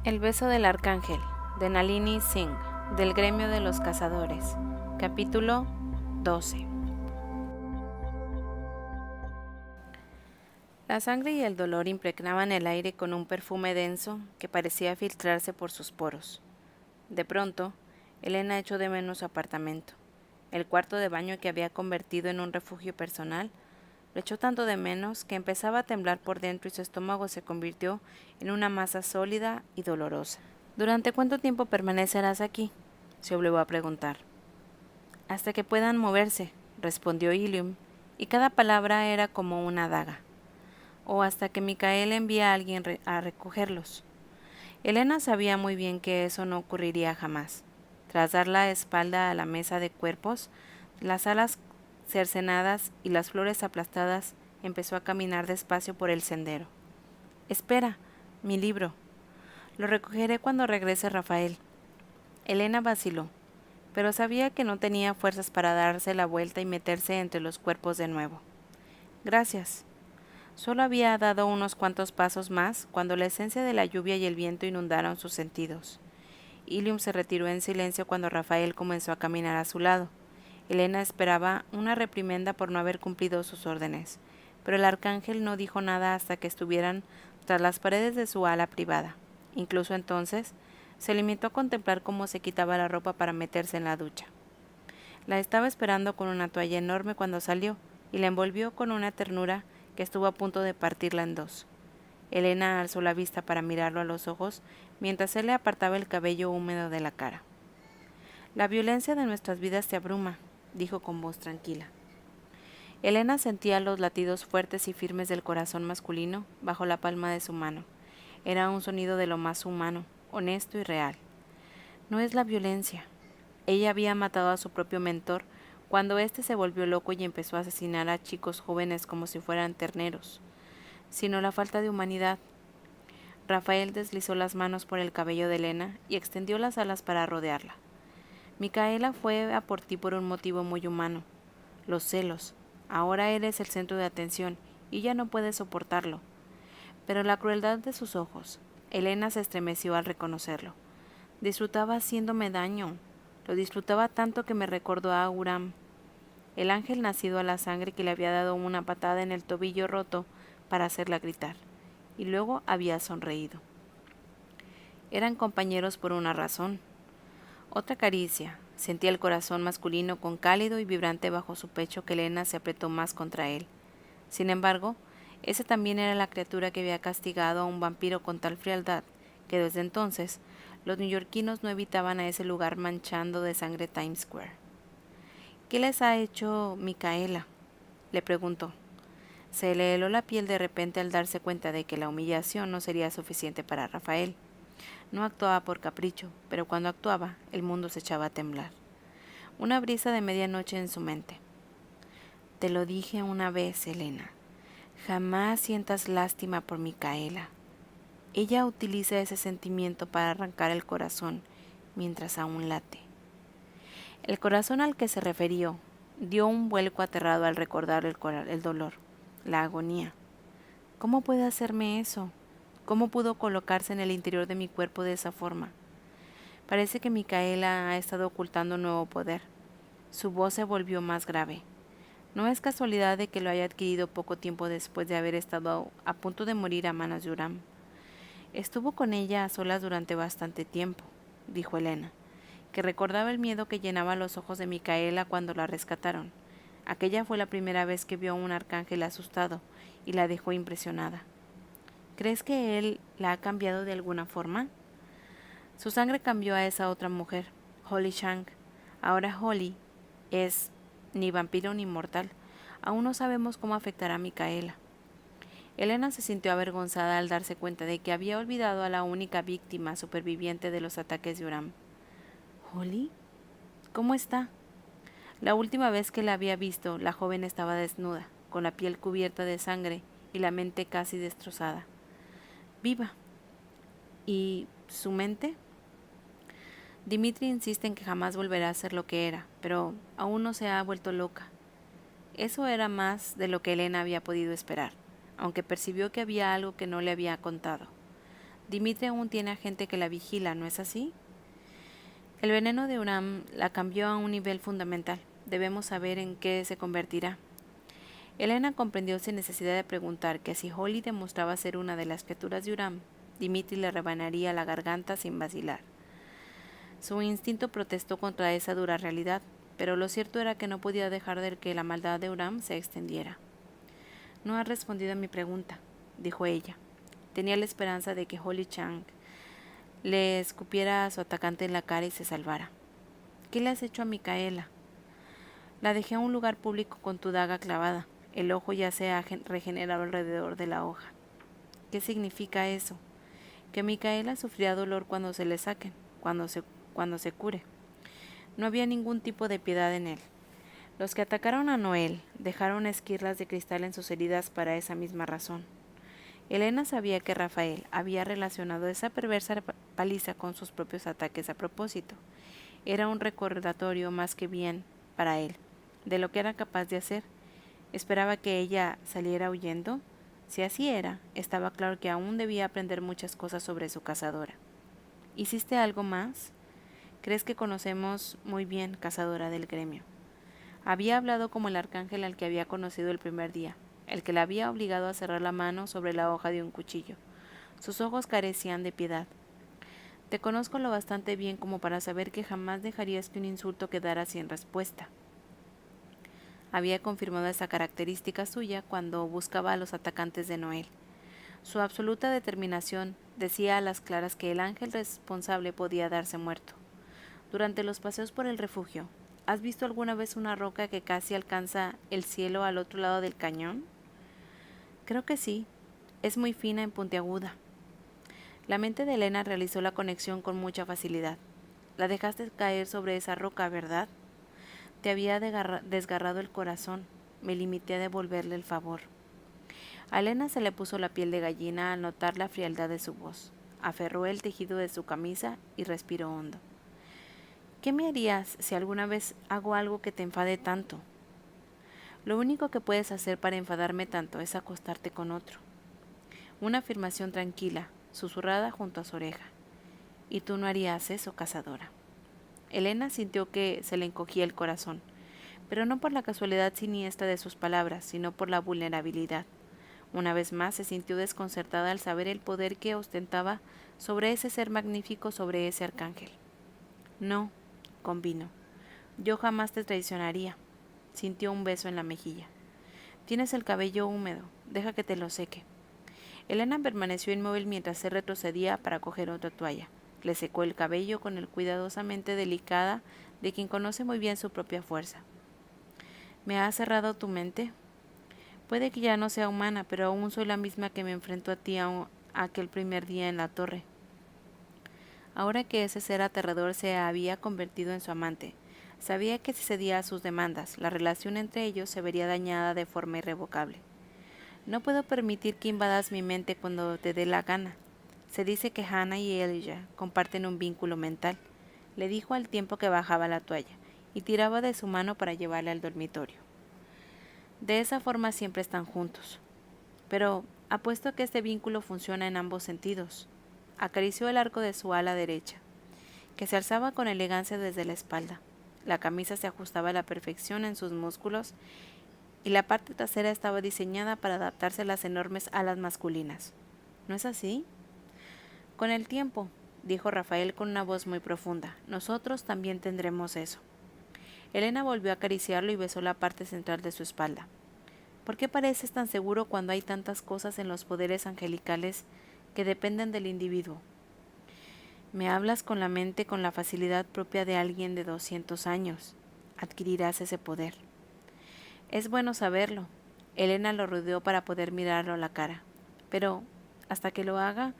El beso del arcángel, de Nalini Singh, del gremio de los cazadores. Capítulo 12. La sangre y el dolor impregnaban el aire con un perfume denso que parecía filtrarse por sus poros. De pronto, Elena echó de menos su apartamento. El cuarto de baño que había convertido en un refugio personal lo echó tanto de menos que empezaba a temblar por dentro y su estómago se convirtió en una masa sólida y dolorosa. ¿Durante cuánto tiempo permanecerás aquí?, se obligó a preguntar. Hasta que puedan moverse, respondió Ilium, y cada palabra era como una daga. O hasta que Micael envíe a alguien a recogerlos. Elena sabía muy bien que eso no ocurriría jamás. Tras dar la espalda a la mesa de cuerpos, las alas cercenadas y las flores aplastadas, empezó a caminar despacio por el sendero. Espera, mi libro. Lo recogeré cuando regrese Rafael. Elena vaciló, pero sabía que no tenía fuerzas para darse la vuelta y meterse entre los cuerpos de nuevo. Gracias. Solo había dado unos cuantos pasos más cuando la esencia de la lluvia y el viento inundaron sus sentidos. Ilium se retiró en silencio cuando Rafael comenzó a caminar a su lado. Elena esperaba una reprimenda por no haber cumplido sus órdenes, pero el arcángel no dijo nada hasta que estuvieran tras las paredes de su ala privada. Incluso entonces, se limitó a contemplar cómo se quitaba la ropa para meterse en la ducha. La estaba esperando con una toalla enorme cuando salió, y la envolvió con una ternura que estuvo a punto de partirla en dos. Elena alzó la vista para mirarlo a los ojos, mientras él le apartaba el cabello húmedo de la cara. La violencia de nuestras vidas te abruma, dijo con voz tranquila. Elena sentía los latidos fuertes y firmes del corazón masculino bajo la palma de su mano. Era un sonido de lo más humano, honesto y real. No es la violencia. Ella había matado a su propio mentor cuando éste se volvió loco y empezó a asesinar a chicos jóvenes como si fueran terneros, sino la falta de humanidad. Rafael deslizó las manos por el cabello de Elena y extendió las alas para rodearla. Micaela fue a por ti por un motivo muy humano, los celos. Ahora eres el centro de atención y ya no puedes soportarlo. Pero la crueldad de sus ojos. Elena se estremeció al reconocerlo. Disfrutaba haciéndome daño. Lo disfrutaba tanto que me recordó a Uram, el ángel nacido a la sangre que le había dado una patada en el tobillo roto para hacerla gritar, y luego había sonreído. Eran compañeros por una razón. Otra caricia. Sentía el corazón masculino con cálido y vibrante bajo su pecho que Elena se apretó más contra él. Sin embargo, esa también era la criatura que había castigado a un vampiro con tal frialdad que desde entonces los neoyorquinos no evitaban a ese lugar manchando de sangre Times Square. ¿Qué les ha hecho Micaela?, le preguntó. Se le heló la piel de repente al darse cuenta de que la humillación no sería suficiente para Rafael. No actuaba por capricho, pero cuando actuaba, el mundo se echaba a temblar. Una brisa de medianoche en su mente. Te lo dije una vez, Elena. Jamás sientas lástima por Micaela. Ella utiliza ese sentimiento para arrancar el corazón mientras aún late. El corazón al que se refirió dio un vuelco aterrado al recordar el dolor, la agonía. ¿Cómo puede hacerme eso? ¿Cómo pudo colocarse en el interior de mi cuerpo de esa forma? Parece que Micaela ha estado ocultando un nuevo poder. Su voz se volvió más grave. No es casualidad de que lo haya adquirido poco tiempo después de haber estado a punto de morir a manos de Uram. Estuvo con ella a solas durante bastante tiempo, dijo Elena, que recordaba el miedo que llenaba los ojos de Micaela cuando la rescataron. Aquella fue la primera vez que vio a un arcángel asustado y la dejó impresionada. ¿Crees que él la ha cambiado de alguna forma? Su sangre cambió a esa otra mujer, Holly Shank. Ahora Holly es ni vampiro ni mortal. Aún no sabemos cómo afectará a Micaela. Elena se sintió avergonzada al darse cuenta de que había olvidado a la única víctima superviviente de los ataques de Uram. ¿Holly? ¿Cómo está? La última vez que la había visto, la joven estaba desnuda, con la piel cubierta de sangre y la mente casi destrozada. Viva. ¿Y su mente? Dimitri insiste en que jamás volverá a ser lo que era, pero aún no se ha vuelto loca. Eso era más de lo que Elena había podido esperar, aunque percibió que había algo que no le había contado. Dimitri aún tiene a gente que la vigila, ¿no es así? El veneno de Uram la cambió a un nivel fundamental. Debemos saber en qué se convertirá. Elena comprendió sin necesidad de preguntar que si Holly demostraba ser una de las criaturas de Uram, Dimitri le rebanaría la garganta sin vacilar. Su instinto protestó contra esa dura realidad, pero lo cierto era que no podía dejar de que la maldad de Uram se extendiera. No has respondido a mi pregunta, dijo ella. Tenía la esperanza de que Holly Chang le escupiera a su atacante en la cara y se salvara. ¿Qué le has hecho a Micaela? La dejé en un lugar público con tu daga clavada. El ojo ya se ha regenerado alrededor de la hoja. ¿Qué significa eso? Que Micaela sufrirá dolor cuando se le saquen, cuando se cure. No había ningún tipo de piedad en él. Los que atacaron a Noel dejaron esquirlas de cristal en sus heridas para esa misma razón. Elena sabía que Rafael había relacionado esa perversa paliza con sus propios ataques a propósito. Era un recordatorio más que bien para él de lo que era capaz de hacer. ¿Esperaba que ella saliera huyendo? Si así era, estaba claro que aún debía aprender muchas cosas sobre su cazadora. ¿Hiciste algo más? ¿Crees que conocemos muy bien, cazadora del gremio? Había hablado como el arcángel al que había conocido el primer día, el que la había obligado a cerrar la mano sobre la hoja de un cuchillo. Sus ojos carecían de piedad. Te conozco lo bastante bien como para saber que jamás dejarías que un insulto quedara sin respuesta. Había confirmado esa característica suya cuando buscaba a los atacantes de Noel. Su absoluta determinación decía a las claras que el ángel responsable podía darse muerto. Durante los paseos por el refugio, ¿has visto alguna vez una roca que casi alcanza el cielo al otro lado del cañón? Creo que sí. Es muy fina y puntiaguda. La mente de Elena realizó la conexión con mucha facilidad. La dejaste caer sobre esa roca, ¿verdad? Te había desgarrado el corazón. Me limité a devolverle el favor. A Elena se le puso la piel de gallina al notar la frialdad de su voz. Aferró el tejido de su camisa y respiró hondo. ¿Qué me harías si alguna vez hago algo que te enfade tanto? Lo único que puedes hacer para enfadarme tanto es acostarte con otro. Una afirmación tranquila, susurrada junto a su oreja. Y tú no harías eso, cazadora. Elena sintió que se le encogía el corazón, pero no por la casualidad siniestra de sus palabras, sino por la vulnerabilidad. Una vez más se sintió desconcertada al saber el poder que ostentaba sobre ese ser magnífico, sobre ese arcángel. No, convino. Yo jamás te traicionaría. Sintió un beso en la mejilla. Tienes el cabello húmedo, deja que te lo seque. Elena permaneció inmóvil mientras él retrocedía para coger otra toalla. Le secó el cabello con el cuidadosamente delicada de quien conoce muy bien su propia fuerza. ¿Me has cerrado tu mente? Puede que ya no sea humana, pero aún soy la misma que me enfrentó a ti aquel primer día en la torre. Ahora que ese ser aterrador se había convertido en su amante, sabía que si cedía a sus demandas, la relación entre ellos se vería dañada de forma irrevocable. No puedo permitir que invadas mi mente cuando te dé la gana. Se dice que Hannah y Elijah comparten un vínculo mental, le dijo al tiempo que bajaba la toalla y tiraba de su mano para llevarla al dormitorio. De esa forma siempre están juntos. Pero apuesto a que este vínculo funciona en ambos sentidos. Acarició el arco de su ala derecha, que se alzaba con elegancia desde la espalda. La camisa se ajustaba a la perfección en sus músculos y la parte trasera estaba diseñada para adaptarse a las enormes alas masculinas. ¿No es así? Con el tiempo, dijo Rafael con una voz muy profunda, nosotros también tendremos eso. Elena volvió a acariciarlo y besó la parte central de su espalda. ¿Por qué pareces tan seguro cuando hay tantas cosas en los poderes angelicales que dependen del individuo? Me hablas con la mente con la facilidad propia de alguien de 200 años. Adquirirás ese poder. Es bueno saberlo. Elena lo rodeó para poder mirarlo a la cara. Pero, hasta que lo haga,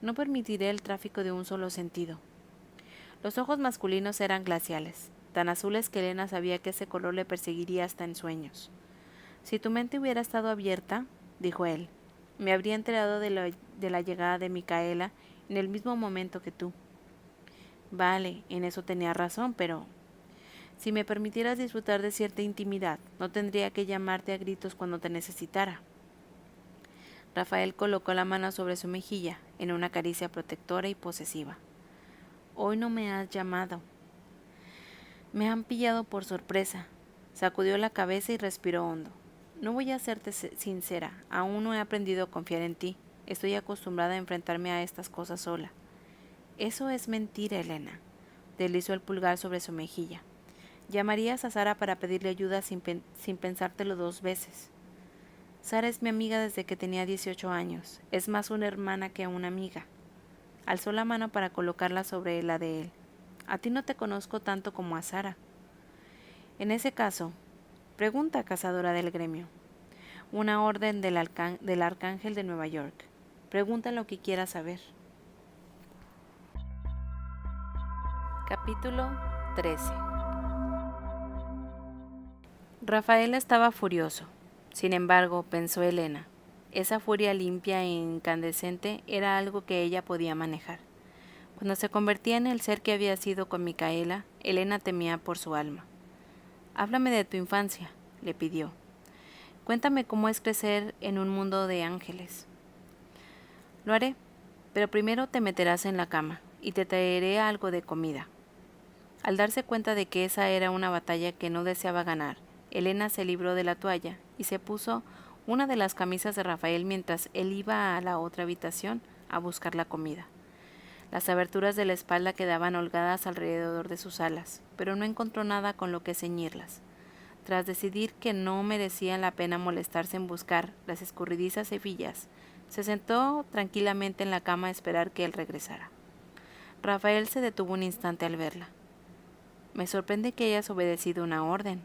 no permitiré el tráfico de un solo sentido. Los ojos masculinos eran glaciales, tan azules que Elena sabía que ese color le perseguiría hasta en sueños. Si tu mente hubiera estado abierta, dijo él, me habría enterado de la llegada de Micaela en el mismo momento que tú. Vale, en eso tenía razón, pero si me permitieras disfrutar de cierta intimidad, no tendría que llamarte a gritos cuando te necesitara. Rafael colocó la mano sobre su mejilla en una caricia protectora y posesiva. Hoy no me has llamado. Me han pillado por sorpresa. Sacudió la cabeza y respiró hondo. No voy a serte sincera, aún no he aprendido a confiar en ti. Estoy acostumbrada a enfrentarme a estas cosas sola. Eso es mentira, Elena. Deslizó el pulgar sobre su mejilla. Llamarías a Sara para pedirle ayuda sin pensártelo 2 veces. Sara es mi amiga desde que tenía 18 años. Es más una hermana que una amiga. Alzó la mano para colocarla sobre la de él. A ti no te conozco tanto como a Sara. En ese caso, pregunta, cazadora del gremio. Una orden del Arcángel de Nueva York. Pregunta lo que quieras saber. Capítulo 13. Rafael estaba furioso. Sin embargo, pensó Elena, esa furia limpia e incandescente era algo que ella podía manejar. Cuando se convertía en el ser que había sido con Micaela, Elena temía por su alma. Háblame de tu infancia, le pidió. Cuéntame cómo es crecer en un mundo de ángeles. Lo haré, pero primero te meterás en la cama y te traeré algo de comida. Al darse cuenta de que esa era una batalla que no deseaba ganar, Elena se libró de la toalla y se puso una de las camisas de Rafael mientras él iba a la otra habitación a buscar la comida. Las aberturas de la espalda quedaban holgadas alrededor de sus alas, pero no encontró nada con lo que ceñirlas. Tras decidir que no merecía la pena molestarse en buscar las escurridizas hebillas, se sentó tranquilamente en la cama a esperar que él regresara. Rafael se detuvo un instante al verla. Me sorprende que hayas obedecido una orden.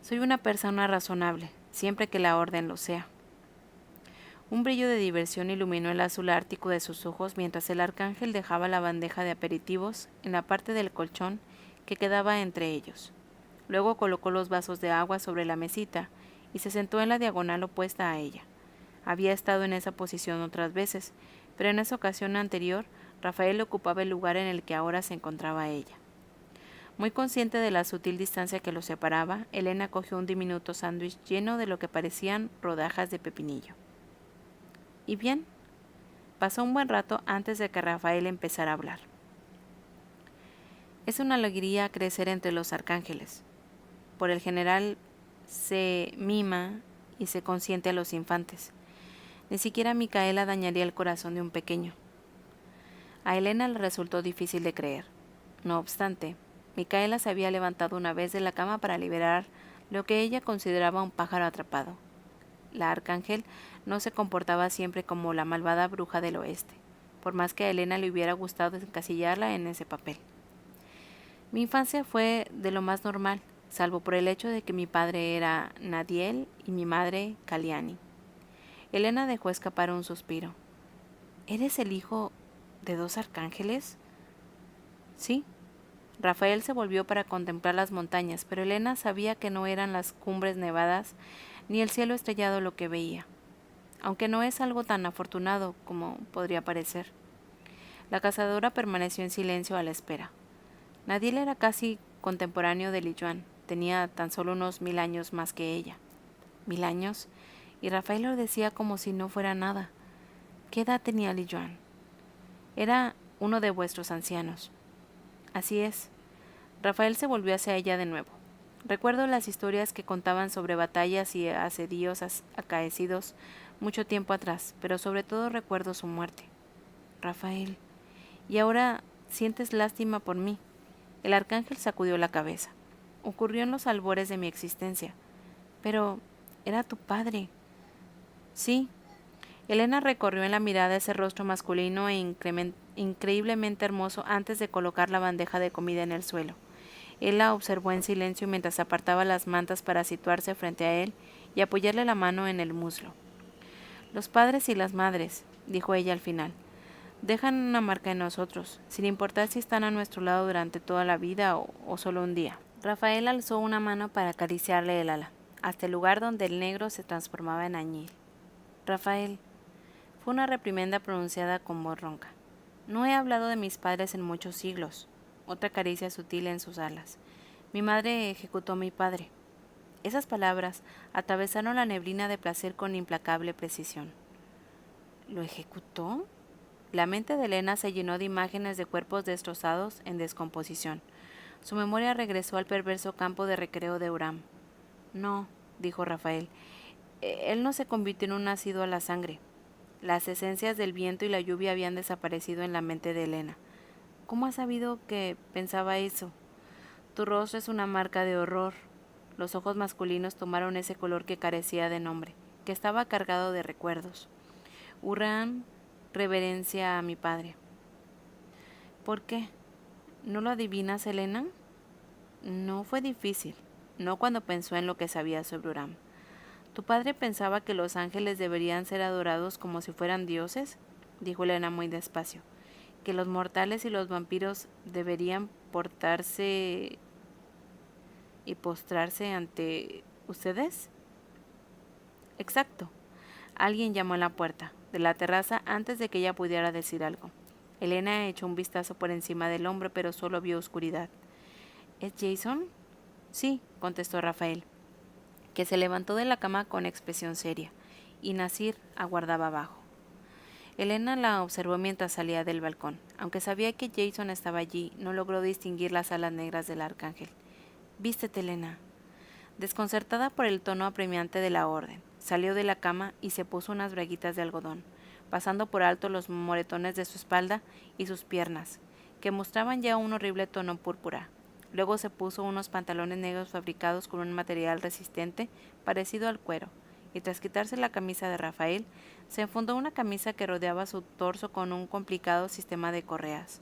Soy una persona razonable, siempre que la orden lo sea. Un brillo de diversión iluminó el azul ártico de sus ojos mientras el arcángel dejaba la bandeja de aperitivos en la parte del colchón que quedaba entre ellos. Luego colocó los vasos de agua sobre la mesita y se sentó en la diagonal opuesta a ella. Había estado en esa posición otras veces, pero en esa ocasión anterior, Rafael ocupaba el lugar en el que ahora se encontraba ella. Muy consciente de la sutil distancia que los separaba, Elena cogió un diminuto sándwich lleno de lo que parecían rodajas de pepinillo. ¿Y bien? Pasó un buen rato antes de que Rafael empezara a hablar. Es una alegría crecer entre los arcángeles. Por el general se mima y se consiente a los infantes. Ni siquiera Micaela dañaría el corazón de un pequeño. A Elena le resultó difícil de creer. No obstante, Micaela se había levantado una vez de la cama para liberar lo que ella consideraba un pájaro atrapado. La arcángel no se comportaba siempre como la malvada bruja del oeste, por más que a Elena le hubiera gustado encasillarla en ese papel. Mi infancia fue de lo más normal, salvo por el hecho de que mi padre era Nadiel y mi madre Caliani. Elena dejó escapar un suspiro. ¿Eres el hijo de 2 arcángeles? Sí. Rafael se volvió para contemplar las montañas, pero Elena sabía que no eran las cumbres nevadas ni el cielo estrellado lo que veía, aunque no es algo tan afortunado como podría parecer. La cazadora permaneció en silencio a la espera. Nadiel era casi contemporáneo de Li Yuan, tenía tan solo unos 1000 años más que ella. 1000 años, y Rafael lo decía como si no fuera nada. ¿Qué edad tenía Li Yuan? Era uno de vuestros ancianos. Así es. Rafael se volvió hacia ella de nuevo. Recuerdo las historias que contaban sobre batallas y asedios acaecidos mucho tiempo atrás, pero sobre todo recuerdo su muerte. Rafael, ¿y ahora sientes lástima por mí? El arcángel sacudió la cabeza. Ocurrió en los albores de mi existencia. Pero era tu padre. Sí. Elena recorrió en la mirada ese rostro masculino e increíblemente hermoso antes de colocar la bandeja de comida en el suelo. Él la observó en silencio mientras apartaba las mantas para situarse frente a él y apoyarle la mano en el muslo. Los padres y las madres, dijo ella al final, dejan una marca en nosotros, sin importar si están a nuestro lado durante toda la vida o solo un día. Rafael alzó una mano para acariciarle el ala, hasta el lugar donde el negro se transformaba en añil. Rafael, fue una reprimenda pronunciada con voz ronca. No he hablado de mis padres en muchos siglos. Otra caricia sutil en sus alas. Mi madre ejecutó a mi padre. Esas palabras atravesaron la neblina de placer con implacable precisión. ¿Lo ejecutó? La mente de Elena se llenó de imágenes de cuerpos destrozados en descomposición. Su memoria regresó al perverso campo de recreo de Uram. No, dijo Rafael, él no se convirtió en un ácido a la sangre. Las esencias del viento y la lluvia habían desaparecido en la mente de Elena. ¿Cómo has sabido que pensaba eso? Tu rostro es una marca de horror. Los ojos masculinos tomaron ese color que carecía de nombre, que estaba cargado de recuerdos. Uram reverencia a mi padre. ¿Por qué? ¿No lo adivinas, Elena? No fue difícil, no cuando pensó en lo que sabía sobre Uram. ¿Tu padre pensaba que los ángeles deberían ser adorados como si fueran dioses? Dijo Elena muy despacio. ¿Que los mortales y los vampiros deberían portarse y postrarse ante ustedes? Exacto. Alguien llamó a la puerta de la terraza antes de que ella pudiera decir algo. Elena echó un vistazo por encima del hombro, pero solo vio oscuridad. ¿Es Jason? Sí, contestó Rafael, que se levantó de la cama con expresión seria, y Nasir aguardaba abajo. Elena la observó mientras salía del balcón. Aunque sabía que Jason estaba allí, no logró distinguir las alas negras del arcángel. Vístete, Elena. Desconcertada por el tono apremiante de la orden, salió de la cama y se puso unas braguitas de algodón, pasando por alto los moretones de su espalda y sus piernas, que mostraban ya un horrible tono púrpura. Luego se puso unos pantalones negros fabricados con un material resistente parecido al cuero, y tras quitarse la camisa de Rafael, se enfundó una camisa que rodeaba su torso con un complicado sistema de correas,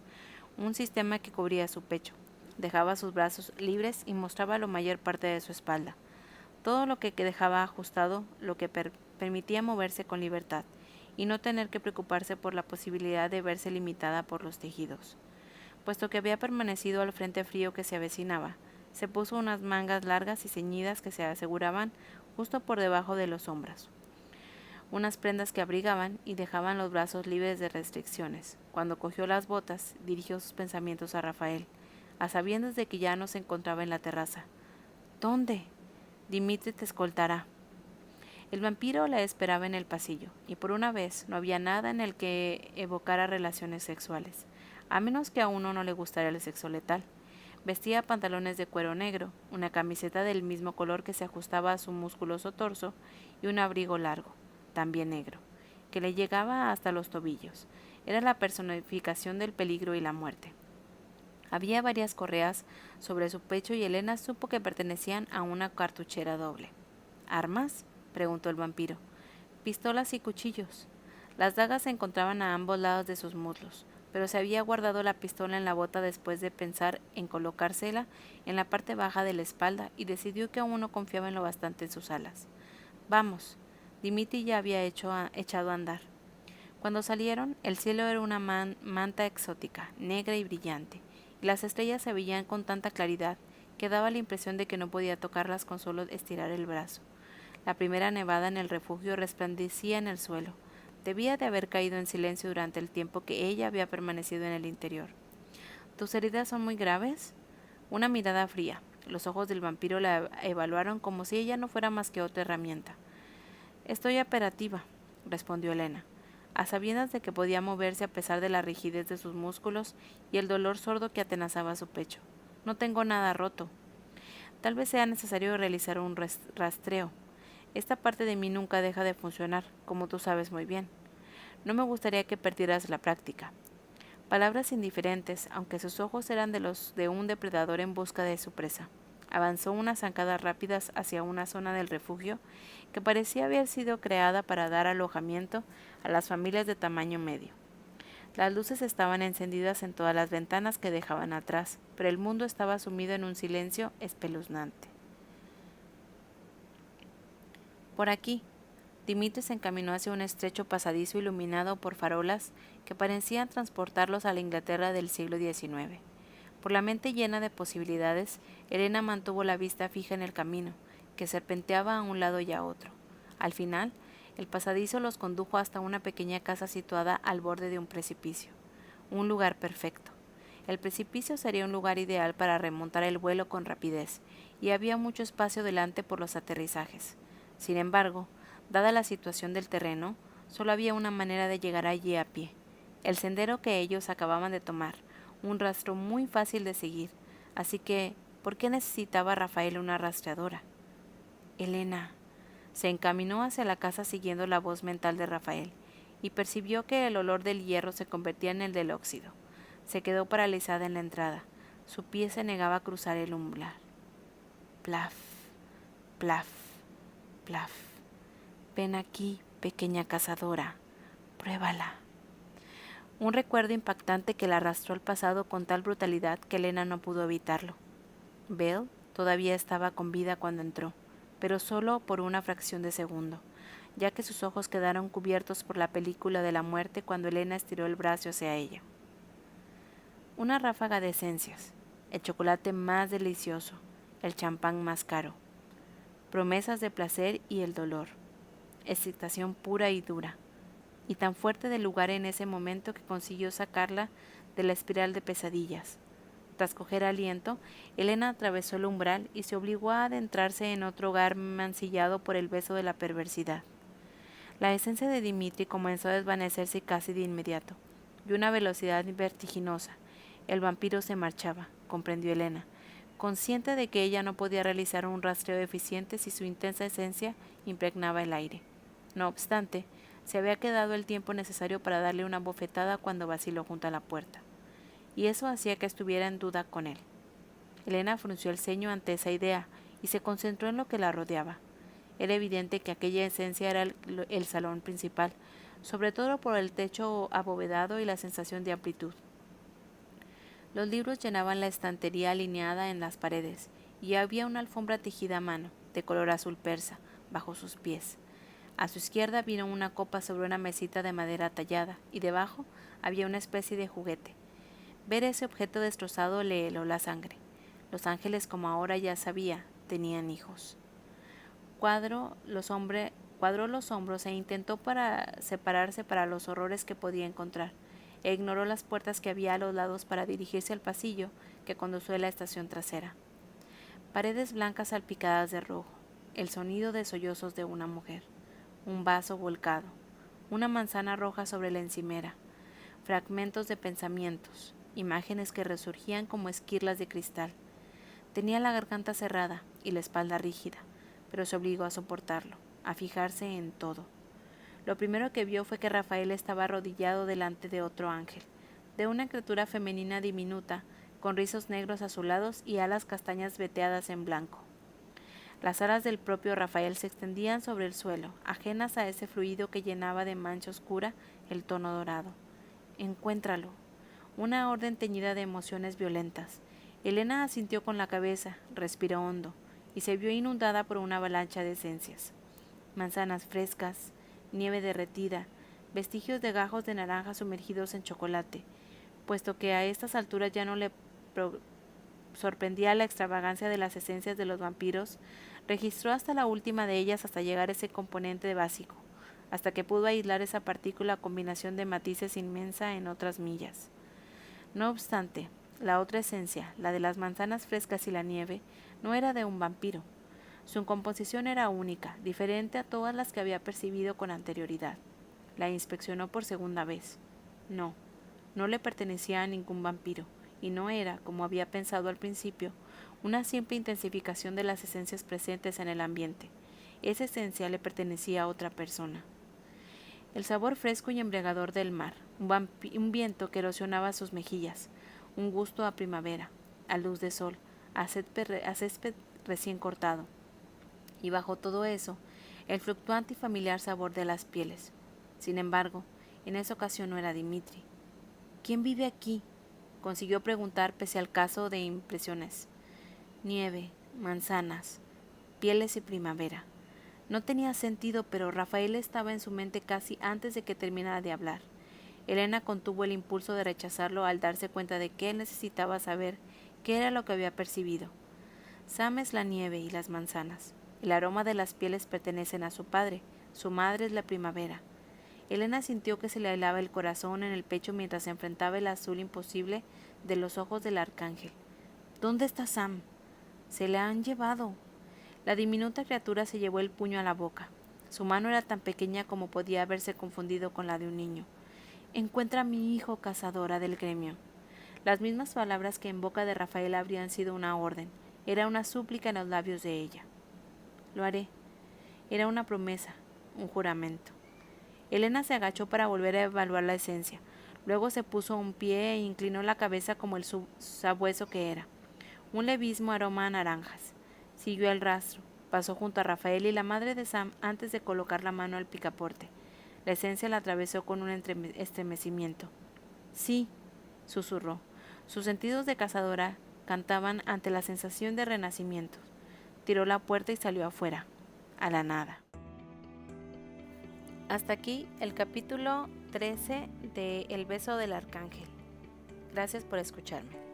un sistema que cubría su pecho. Dejaba sus brazos libres y mostraba la mayor parte de su espalda. Todo lo que dejaba ajustado, lo que permitía moverse con libertad y no tener que preocuparse por la posibilidad de verse limitada por los tejidos. Puesto que había permanecido al frente frío que se avecinaba, se puso unas mangas largas y ceñidas que se aseguraban justo por debajo de los hombros. Unas prendas que abrigaban y dejaban los brazos libres de restricciones. Cuando cogió las botas, dirigió sus pensamientos a Rafael, a sabiendas de que ya no se encontraba en la terraza. ¿Dónde? Dimitri te escoltará. El vampiro la esperaba en el pasillo, y por una vez no había nada en el que evocara relaciones sexuales, a menos que a uno no le gustara el sexo letal. Vestía pantalones de cuero negro, una camiseta del mismo color que se ajustaba a su musculoso torso y un abrigo largo, también negro, que le llegaba hasta los tobillos. Era la personificación del peligro y la muerte. Había varias correas sobre su pecho y Elena supo que pertenecían a una cartuchera doble. ¿Armas?, preguntó el vampiro. Pistolas y cuchillos. Las dagas se encontraban a ambos lados de sus muslos, pero se había guardado la pistola en la bota después de pensar en colocársela en la parte baja de la espalda y decidió que aún no confiaba en lo bastante en sus alas. Vamos. Dimitri ya había echado a andar. Cuando salieron, el cielo era una manta exótica, negra y brillante, y las estrellas se veían con tanta claridad que daba la impresión de que no podía tocarlas con solo estirar el brazo. La primera nevada en el refugio resplandecía en el suelo. Debía de haber caído en silencio durante el tiempo que ella había permanecido en el interior. ¿Tus heridas son muy graves? Una mirada fría. Los ojos del vampiro la evaluaron como si ella no fuera más que otra herramienta. Estoy operativa, respondió Elena, a sabiendas de que podía moverse a pesar de la rigidez de sus músculos y el dolor sordo que atenazaba su pecho. No tengo nada roto. Tal vez sea necesario realizar un rastreo. Esta parte de mí nunca deja de funcionar, como tú sabes muy bien. No me gustaría que perdieras la práctica. Palabras indiferentes, aunque sus ojos eran de los de un depredador en busca de su presa. Avanzó unas zancadas rápidas hacia una zona del refugio que parecía haber sido creada para dar alojamiento a las familias de tamaño medio. Las luces estaban encendidas en todas las ventanas que dejaban atrás, pero el mundo estaba sumido en un silencio espeluznante. Por aquí. Dimitri se encaminó hacia un estrecho pasadizo iluminado por farolas que parecían transportarlos a la Inglaterra del siglo XIX. Por la mente llena de posibilidades, Elena mantuvo la vista fija en el camino, que serpenteaba a un lado y a otro. Al final, el pasadizo los condujo hasta una pequeña casa situada al borde de un precipicio. Un lugar perfecto. El precipicio sería un lugar ideal para remontar el vuelo con rapidez, y había mucho espacio delante por los aterrizajes. Sin embargo, dada la situación del terreno, solo había una manera de llegar allí a pie, el sendero que ellos acababan de tomar, un rastro muy fácil de seguir, así que, ¿por qué necesitaba Rafael una rastreadora? Elena se encaminó hacia la casa siguiendo la voz mental de Rafael, y percibió que el olor del hierro se convertía en el del óxido. Se quedó paralizada en la entrada. Su pie se negaba a cruzar el umbral. Plaf, plaf, plaf. Ven aquí, pequeña cazadora. Pruébala. Un recuerdo impactante que la arrastró al pasado con tal brutalidad que Elena no pudo evitarlo. Belle todavía estaba con vida cuando entró, pero solo por una fracción de segundo, ya que sus ojos quedaron cubiertos por la película de la muerte cuando Elena estiró el brazo hacia ella. Una ráfaga de esencias, el chocolate más delicioso, el champán más caro, promesas de placer y el dolor, excitación pura y dura, y tan fuerte del lugar en ese momento que consiguió sacarla de la espiral de pesadillas. Tras coger aliento, Elena atravesó el umbral y se obligó a adentrarse en otro hogar mancillado por el beso de la perversidad. La esencia de Dimitri comenzó a desvanecerse casi de inmediato, y una velocidad vertiginosa. El vampiro se marchaba, comprendió Elena, consciente de que ella no podía realizar un rastreo eficiente si su intensa esencia impregnaba el aire. No obstante, se había quedado el tiempo necesario para darle una bofetada cuando vaciló junto a la puerta, y eso hacía que estuviera en duda con él. Elena frunció el ceño ante esa idea y se concentró en lo que la rodeaba. Era evidente que aquella esencia era el salón principal, sobre todo por el techo abovedado y la sensación de amplitud. Los libros llenaban la estantería alineada en las paredes, y había una alfombra tejida a mano, de color azul persa, bajo sus pies. A su izquierda vino una copa sobre una mesita de madera tallada, y debajo había una especie de juguete. Ver ese objeto destrozado le heló la sangre. Los ángeles, como ahora ya sabía, tenían hijos. Cuadró los hombros e intentó separarse para los horrores que podía encontrar, e ignoró las puertas que había a los lados para dirigirse al pasillo que conducía a la estación trasera. Paredes blancas salpicadas de rojo, el sonido de sollozos de una mujer, un vaso volcado, una manzana roja sobre la encimera, fragmentos de pensamientos, imágenes que resurgían como esquirlas de cristal. Tenía la garganta cerrada y la espalda rígida, pero se obligó a soportarlo, a fijarse en todo. Lo primero que vio fue que Rafael estaba arrodillado delante de otro ángel, de una criatura femenina diminuta, con rizos negros azulados y alas castañas veteadas en blanco. Las alas del propio Rafael se extendían sobre el suelo, ajenas a ese fluido que llenaba de mancha oscura el tono dorado. Encuéntralo. Una orden teñida de emociones violentas. Elena asintió con la cabeza, respiró hondo, y se vio inundada por una avalancha de esencias. Manzanas frescas, nieve derretida, vestigios de gajos de naranja sumergidos en chocolate, puesto que a estas alturas ya no le sorprendía la extravagancia de las esencias de los vampiros, registró hasta la última de ellas hasta llegar a ese componente básico, hasta que pudo aislar esa partícula combinación de matices inmensa en otras millas. No obstante, la otra esencia, la de las manzanas frescas y la nieve, no era de un vampiro. Su composición era única, diferente a todas las que había percibido con anterioridad. La inspeccionó por segunda vez. No le pertenecía a ningún vampiro, y no era, como había pensado al principio, una simple intensificación de las esencias presentes en el ambiente. Esa esencia le pertenecía a otra persona. El sabor fresco y embriagador del mar, un viento que erosionaba sus mejillas, un gusto a primavera, a luz de sol, a césped recién cortado. Y bajo todo eso, el fluctuante y familiar sabor de las pieles. Sin embargo, en esa ocasión no era Dimitri. ¿Quién vive aquí?, consiguió preguntar pese al caso de impresiones. Nieve, manzanas, pieles y primavera. No tenía sentido, pero Rafael estaba en su mente casi antes de que terminara de hablar. Elena contuvo el impulso de rechazarlo al darse cuenta de que él necesitaba saber qué era lo que había percibido. Sam es la nieve y las manzanas. El aroma de las pieles pertenecen a su padre, su madre es la primavera. Elena sintió que se le helaba el corazón en el pecho mientras enfrentaba el azul imposible de los ojos del arcángel. ¿Dónde está Sam? Se la han llevado. La diminuta criatura se llevó el puño a la boca. Su mano era tan pequeña como podía haberse confundido con la de un niño. Encuentra a mi hijo, cazadora del gremio. Las mismas palabras que en boca de Rafael habrían sido una orden. Era una súplica en los labios de ella. Lo haré. Era una promesa, un juramento. Elena se agachó para volver a evaluar la esencia. Luego se puso un pie e inclinó la cabeza como el sabueso que era. Un levísimo aroma a naranjas. Siguió el rastro. Pasó junto a Rafael y la madre de Sam antes de colocar la mano al picaporte. La esencia la atravesó con un estremecimiento. Sí, susurró. Sus sentidos de cazadora cantaban ante la sensación de renacimiento. Tiró la puerta y salió afuera, a la nada. Hasta aquí el capítulo 13 de El beso del arcángel. Gracias por escucharme.